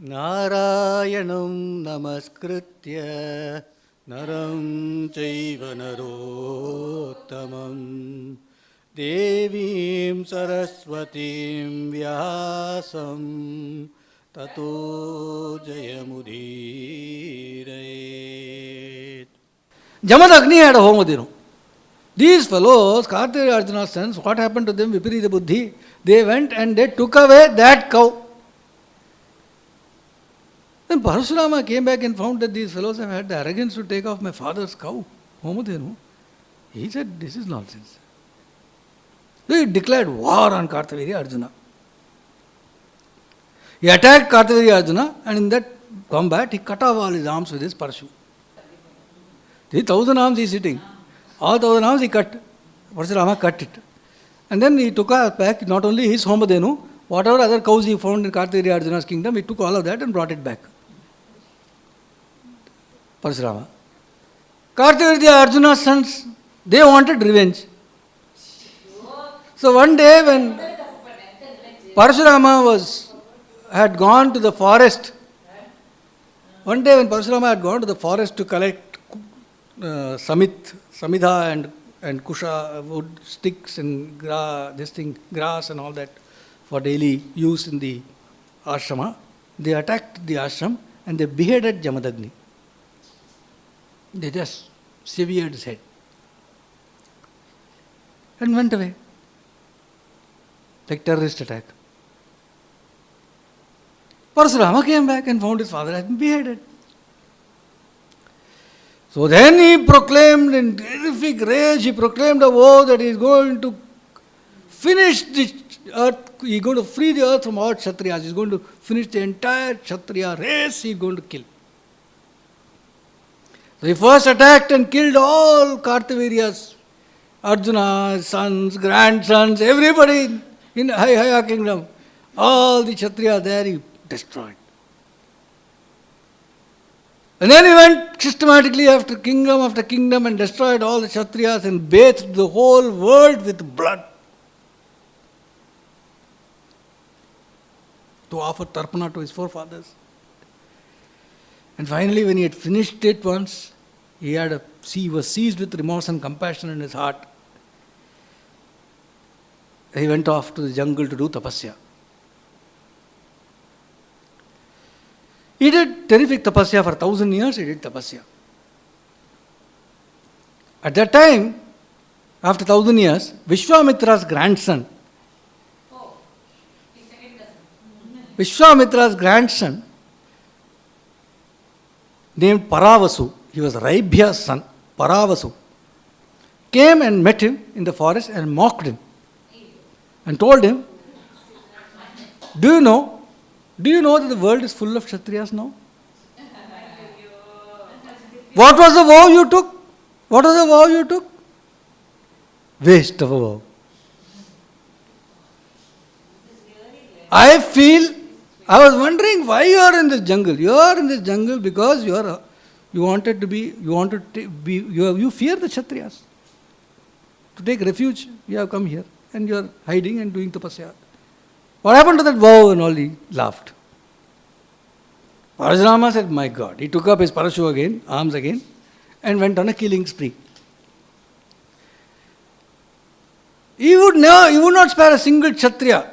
नारायणं नमस्कृत्य नरं चैव नरोत्तमं देवीं सरस्वतीं व्यासं ततो जयमुदीरयेत्. Jamadagni had a homadinu. These fellows, Kṛṣṇa Arjuna's sons, what happened to them? Viparita buddhi. They went and they took away that cow. Then Parasurama came back and found that these fellows have had the arrogance to take off my father's cow, Homadenu. He said, this is nonsense. So he declared war on Kartavirya Arjuna. He attacked Kartavirya Arjuna, and in that combat he cut off all his arms with his Parashu. The 1,000 arms he is sitting. All 1,000 arms he cut. Parasurama cut it. And then he took back not only his Homadenu, whatever other cows he found in Kartavirya Arjuna's kingdom, he took all of that and brought it back. Parasurama. Kartavirya Arjuna's sons, they wanted revenge. So one day when Parasurama had gone to the forest, to collect samidha and kusha, wood, sticks and grass and all that for daily use in the ashrama, they attacked the ashram and they beheaded Jamadagni. They just severed his head and went away. Like terrorist attack. Parasurama came back and found his father had been beheaded. So then he proclaimed in terrific rage, he proclaimed a vow that he is going to finish the earth, he is going to free the earth from all Kṣatriyas, he is going to finish the entire Kṣatriya race, he is going to kill. So he first attacked and killed all Kartavirya's, Arjuna's sons, grandsons, everybody in Haya kingdom. All the Kṣatriyas there he destroyed. And then he went systematically after kingdom and destroyed all the Kṣatriyas and bathed the whole world with blood to offer tarpana to his forefathers. And finally, when he had finished it once, he was seized with remorse and compassion in his heart. He went off to the jungle to do tapasya. He did terrific tapasya for 1,000 years, he did tapasya. At that time, after 1,000 years, Vishwamitra's grandson, named Paravasu, he was Raibhya's son, Paravasu, came and met him in the forest and mocked him and told him, do you know that the world is full of Kṣatriyas now? What was the vow you took? Waste of a vow. I was wondering why you are in this jungle. You are in this jungle because you fear the Kṣatriyas. To take refuge, you have come here and you are hiding and doing tapasya. What happened to that vow? And all he laughed. Parasurama said, my God. He took up his arms again, and went on a killing spree. He would not spare a single Kṣatriya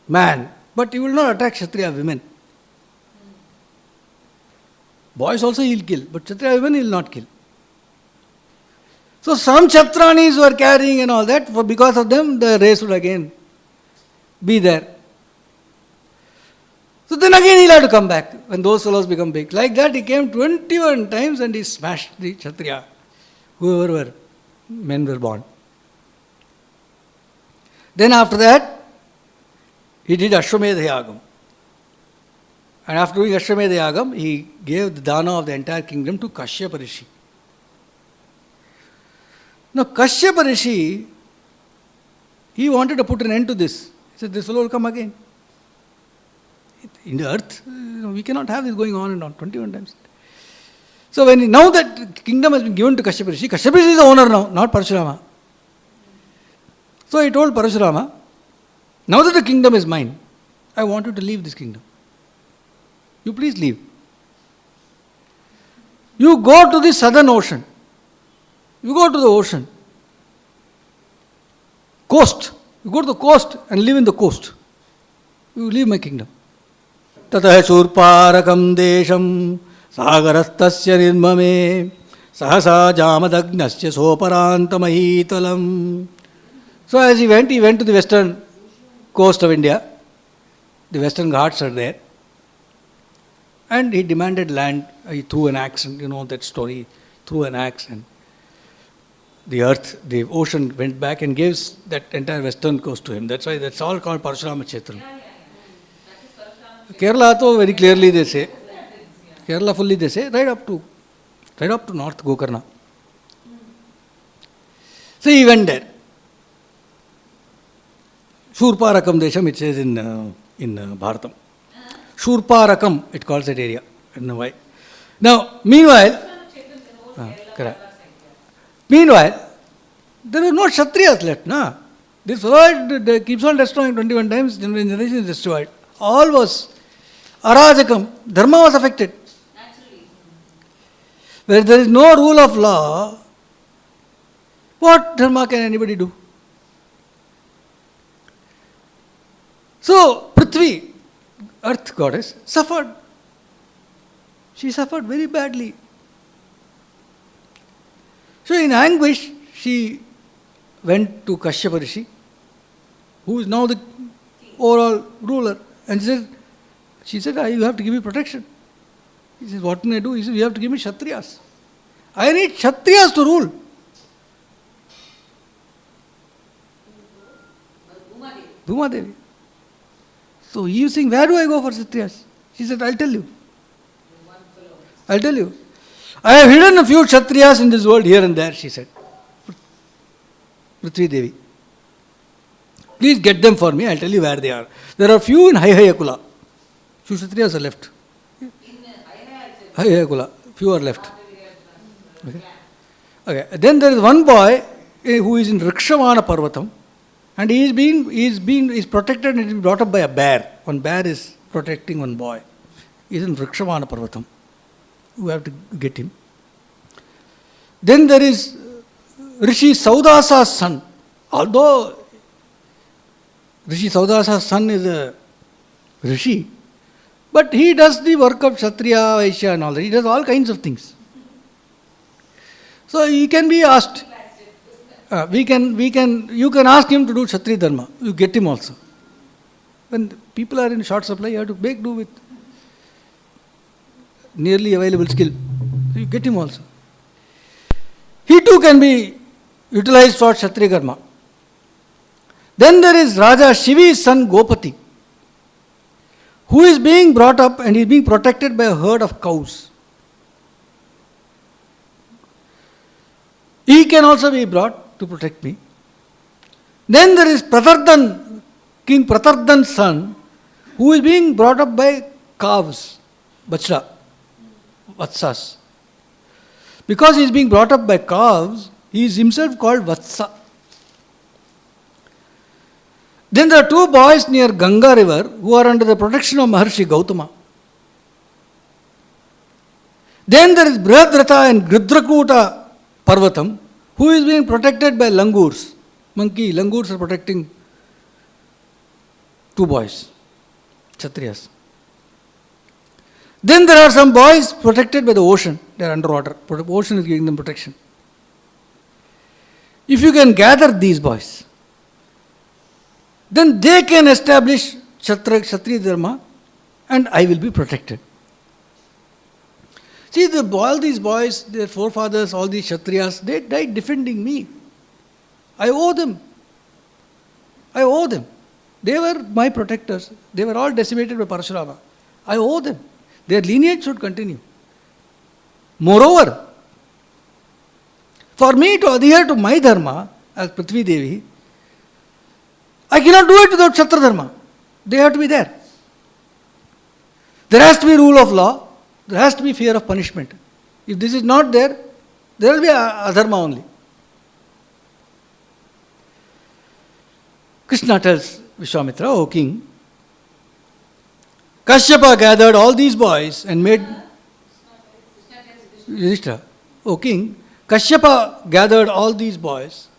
man, but he will not attack Kṣatriya women. Boys also he will kill, but Kṣatriya women he will not kill. So some Kshatranis were carrying and all that, because of them the race would again be there. So then again he'll have to come back when those fellows become big. Like that he came 21 times and he smashed the Kṣatriya, whoever men were born. Then after that, he did Ashwamedha Yagam. And after doing Ashwamedha Yagam, he gave the dana of the entire kingdom to Kashyapa Rishi. Now Kashyapa Rishi, he wanted to put an end to this. He said, this fellow will come again. In the earth, we cannot have this going on and on 21 times. So now that the kingdom has been given to Kashyapa Rishi is the owner now, not Parasurama. So he told Parasurama, now that the kingdom is mine, I want you to leave this kingdom. You please leave. You go to the southern ocean. You go to the ocean. Coast. You go to the coast and live in the coast. You leave my kingdom. Tatah Shurparakam desham sagarastasya nirmame sahasa jamadagnasya soparantamahitalam. So as he went to the western coast of India. The western Ghats are there. And he demanded land. He threw an axe, and you know that story. Threw an axe, and the earth, the ocean went back and gave that entire western coast to him. That's why that's all called Parasurama Kshetram. Kerala, though, very clearly they say. Kerala fully they say, right up to North Gokarna. So he went there. Shurparakam Desham, it says in Bharatam. Shurparakam, it calls that area. I don't know why. Now, meanwhile, there are no Kshatriyas left. No? This world keeps on destroying 21 times, generation is destroyed. All was Arajakam. Dharma was affected. Where there is no rule of law, what dharma can anybody do? So, Prithvi, earth goddess, suffered. She suffered very badly. So in anguish, she went to Kashyapa Rishi, who is now the overall ruler, and she said, you have to give me protection. He says, what can I do? He said, you have to give me Kshatriyas. I need Kshatriyas to rule. Bhuma Devi. So he was saying, where do I go for Kshatriyas? She said, I'll tell you. I have hidden a few Kshatriyas in this world here and there, she said. Prithvi Devi. Please get them for me, I'll tell you where they are. There are few in Haihayakula. Few Kshatriyas are left. Haihayakula. Few are left. Okay. Then there is one boy who is in Rikshavana Parvatam, and he is protected and is brought up by a bear. One bear is protecting one boy. He is in Rikshavana Parvatam. You have to get him. Then there is Rishi Saudasa's son. Although Rishi Saudasa's son is a Rishi, but he does the work of Kshatriya, Vaishya and all that. He does all kinds of things. So he can be asked. You can ask him to do Kshatriya Dharma. You get him also. When people are in short supply, you have to make do with nearly available skill. So you get him also. He too can be utilized for Kshatriya Dharma. Then there is Raja Shivi's son Gopati, who is being brought up and is being protected by a herd of cows. He can also be brought to protect me. Then there is Pratardan, King Pratardan's son, who is being brought up by calves, Bachra, Vatsas. Because he is being brought up by calves, he is himself called Vatsa. Then there are two boys near Ganga river who are under the protection of Maharshi Gautama. Then there is Brihadrata and Gridrakuta Parvatam, who is being protected by langurs. Monkey, langurs are protecting two boys, Kshatriyas. Then there are some boys protected by the ocean. They are underwater. The ocean is giving them protection. If you can gather these boys, then they can establish Kshatriya Dharma and I will be protected. See, all these boys, their forefathers, all these Kshatriyas, they died defending me. I owe them. They were my protectors. They were all decimated by Parasurama. I owe them. Their lineage should continue. Moreover, for me to adhere to my dharma as Prithvi Devi, I cannot do it without Kshatriya Dharma. They have to be there. There has to be rule of law. There has to be fear of punishment. If this is not there, there will be adharma only. Kṛṣṇa tells Vishwamitra, O king, Kashyapa gathered all these boys and made Yudhishthira, O king, Kashyapa gathered all these boys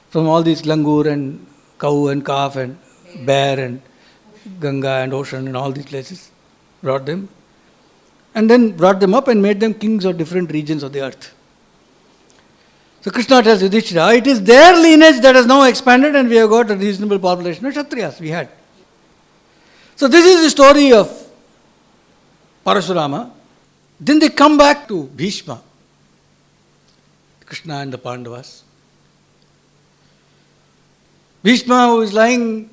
from all these langur and cow and calf and bear and Ganga and ocean and all these places, brought them, and then brought them up and made them kings of different regions of the earth. So Kṛṣṇa tells Yudhishthira, it is their lineage that has now expanded and we have got a reasonable population of Kṣatriyas we had. So this is the story of Parasurama. Then they come back to Bhīṣma, Kṛṣṇa and the Pandavas. Bhīṣma, who is lying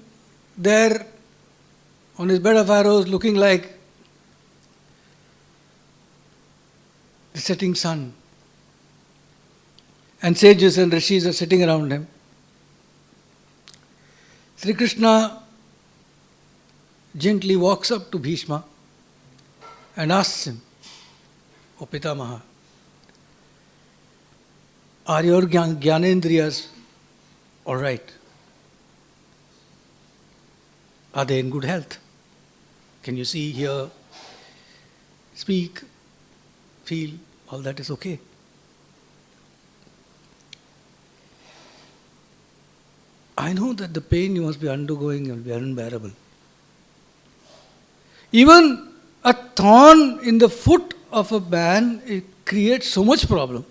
there on his bed of arrows looking like the setting sun, and sages and rishis are sitting around him. Sri Kṛṣṇa gently walks up to Bhīṣma and asks him, O Pitamaha, are your Jnanendriyas all right? Are they in good health? Can you see, hear, speak, feel? All that is okay. I know that the pain you must be undergoing will be unbearable. Even a thorn in the foot of a man, it creates so much problem.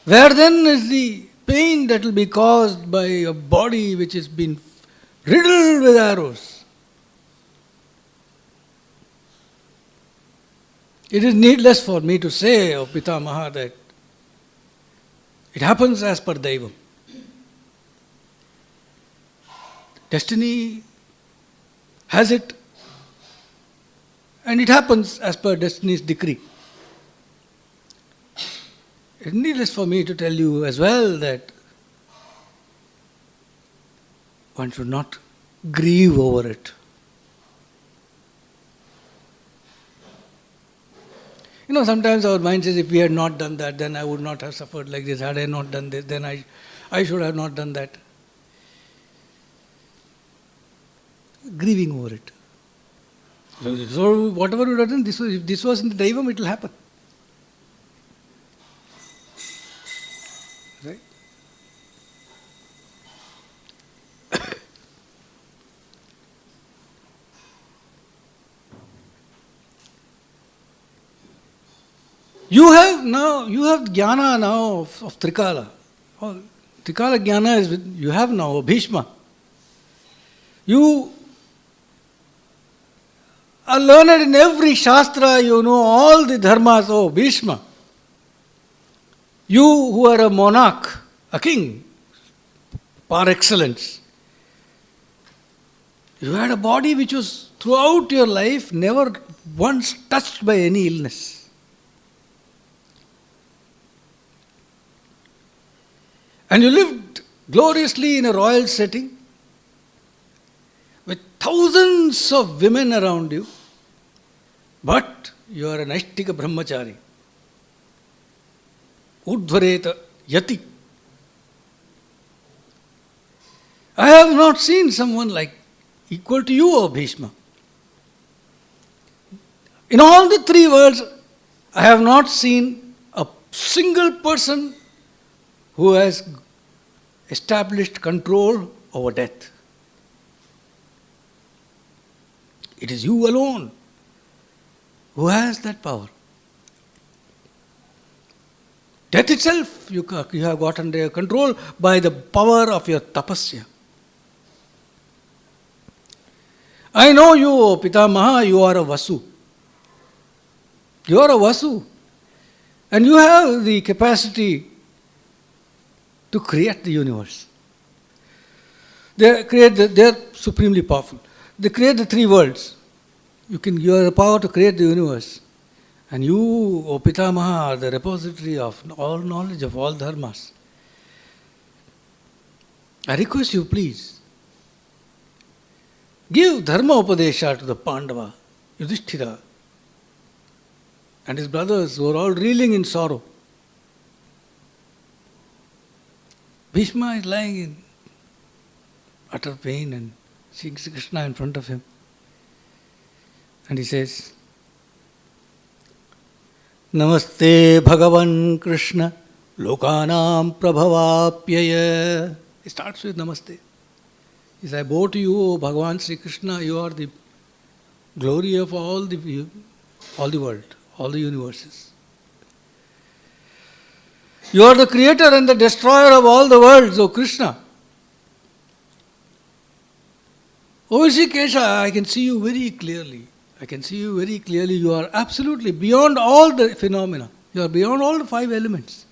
Where then is the pain that will be caused by a body which has been riddled with arrows? It is needless for me to say, O Pitamaha, that it happens as per Daivam. Destiny has it, and it happens as per destiny's decree. It is needless for me to tell you as well that one should not grieve over it. You know, sometimes our mind says, if we had not done that, then I would not have suffered like this. Had I not done this, then I should have not done that. Grieving over it. So whatever you have done, if this was in the Daivam, it will happen. Right? You have jnana now of Trikala. Trikala jnana is you have now, Bhishma. You are learned in every shastra, you know all the dharmas, oh Bhishma. You who are a monarch, a king, par excellence. You had a body which was throughout your life never once touched by any illness. And you lived gloriously in a royal setting with thousands of women around you, but you are an Aishtika Brahmachari. Udvareta Yati. I have not seen someone like equal to you, O Bhishma. In all the three worlds, I have not seen a single person who has established control over death. It is you alone who has that power. Death itself you have got under control by the power of your tapasya. I know you, O Pitamaha, you are a Vasu. You are a Vasu. And you have the capacity to create the universe. They are supremely powerful. They create the three worlds. You have the power to create the universe. And you, O Pitamaha, are the repository of all knowledge of all dharmas. I request you, please, give dharma upadeśa to the Pandava, Yudhishthira, and his brothers who are all reeling in sorrow. Bhishma is lying in utter pain and seeing Kṛṣṇa in front of him. And he says, Namaste Bhagavan Kṛṣṇa Lokanam Prabhavapyaya. He starts with Namaste. He says, I bow to you, O Bhagavan Sri Krishna, you are the glory of all the world, all the universes. You are the creator and the destroyer of all the worlds, O Kṛṣṇa. O Rishikesha, I can see you very clearly. I can see you very clearly. You are absolutely beyond all the phenomena. You are beyond all the 5 elements.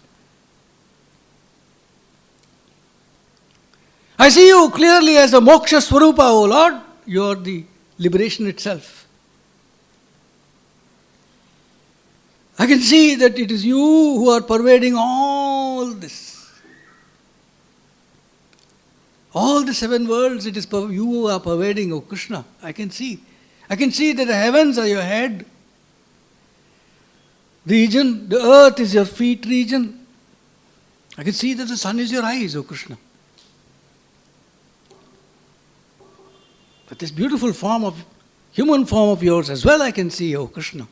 I see you clearly as a moksha swarupa, O Lord. You are the liberation itself. I can see that it is you who are pervading all this. All the 7 worlds, it is you who are pervading, O Kṛṣṇa. I can see. I can see that the heavens are your head region, the earth is your feet region. I can see that the sun is your eyes, O Kṛṣṇa. But this beautiful form of, human form of yours as well I can see, O Kṛṣṇa.